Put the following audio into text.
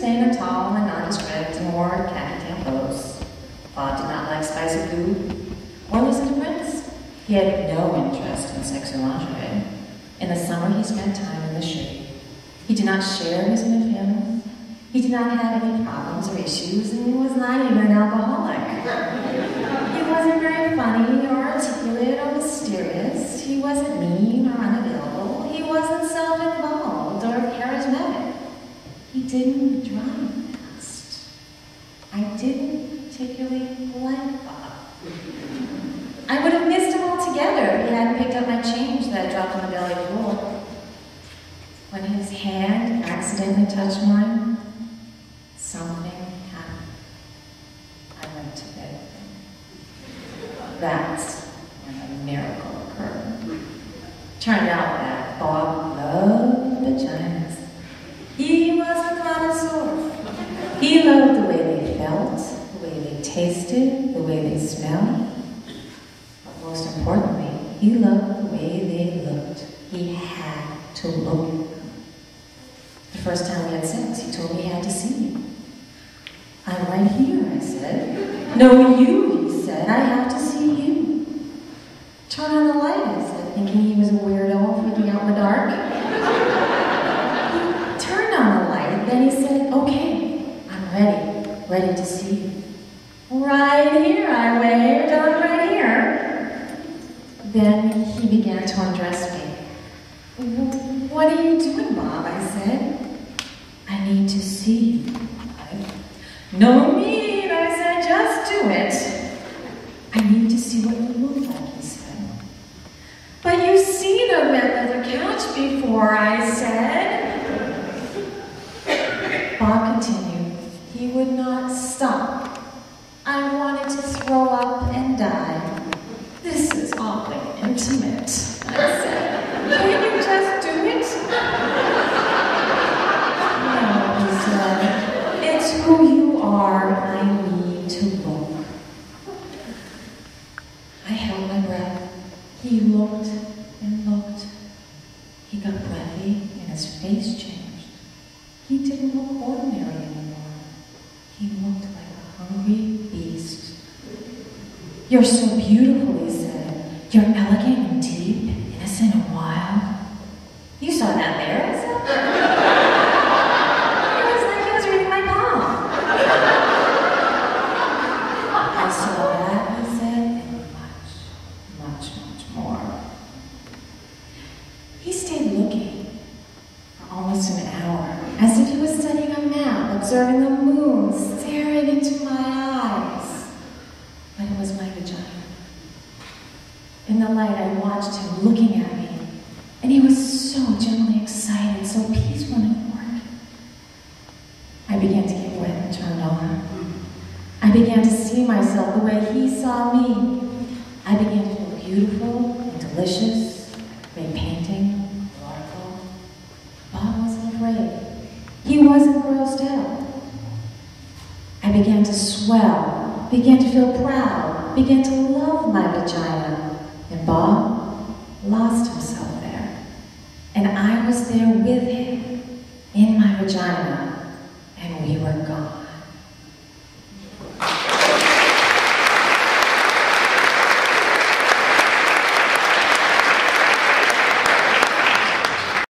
staying tall and nondescript and wore khaki tan clothes. Bob did not like spicy food or listen to Prince. He had no interest in sex or lingerie. In the summer, he spent time in the shade. He did not share his intimate family. He did not have any problems or issues, and he was not even an alcoholic. He wasn't very funny or articulate or mysterious. He wasn't mean or unavailable. He wasn't self-involved or charismatic. He didn't drive fast. I didn't particularly like Bob. I would have missed him altogether if he hadn't picked up my change that I dropped on the belly floor. When his hand accidentally touched mine, something happened. I went to bed. That's when a miracle occurred. Turned out that Bob loved vaginas. He was a connoisseur. He loved the way they felt, the way they tasted, the way they smelled. But most importantly, he loved the way they looked. He had to look at them. The first time we had sex, he told me he had to see me. I'm right here, I said. No, you, he said. I have to see you. Turn on the light, I said, thinking he was a weirdo freaking out in the dark. He turned on the light, then he said, okay, I'm ready to see you. Right here, I waved, I'm right here. Then he began to undress me. What are you doing, Bob? I said. I need to see you. No need, I said, just do it. I need to see what you look like, he said. But you've seen a red leather couch before, I said. Bob continued. He would not stop. I wanted to throw up and die. This is awfully intimate, I said. Can't you just do it? No, he said. It's who you are. I need to look. I held my breath. He looked and looked. He got breathy and his face changed. He didn't look ordinary anymore. He looked like a hungry beast. You're so beautiful, he said. You're elegant and deep, innocent and wild. You saw that there, I said. It was like he was reading my palm. I saw that, he said, and much more. He stayed looking for almost an hour, as if he was studying a map, observing the moon, staring into my eyes. But it was my vagina. In the light, I watched him looking at me, and he was so genuinely excited, so peaceful and euphoric. I began to get wet and turned on. I began to see myself the way he saw me. I began to feel beautiful and delicious, great painting, oracle. Bob wasn't afraid. He wasn't grossed out. I began to swell, began to feel proud, began to love my vagina. And Bob lost himself there. And I was there with him, in my vagina, and we were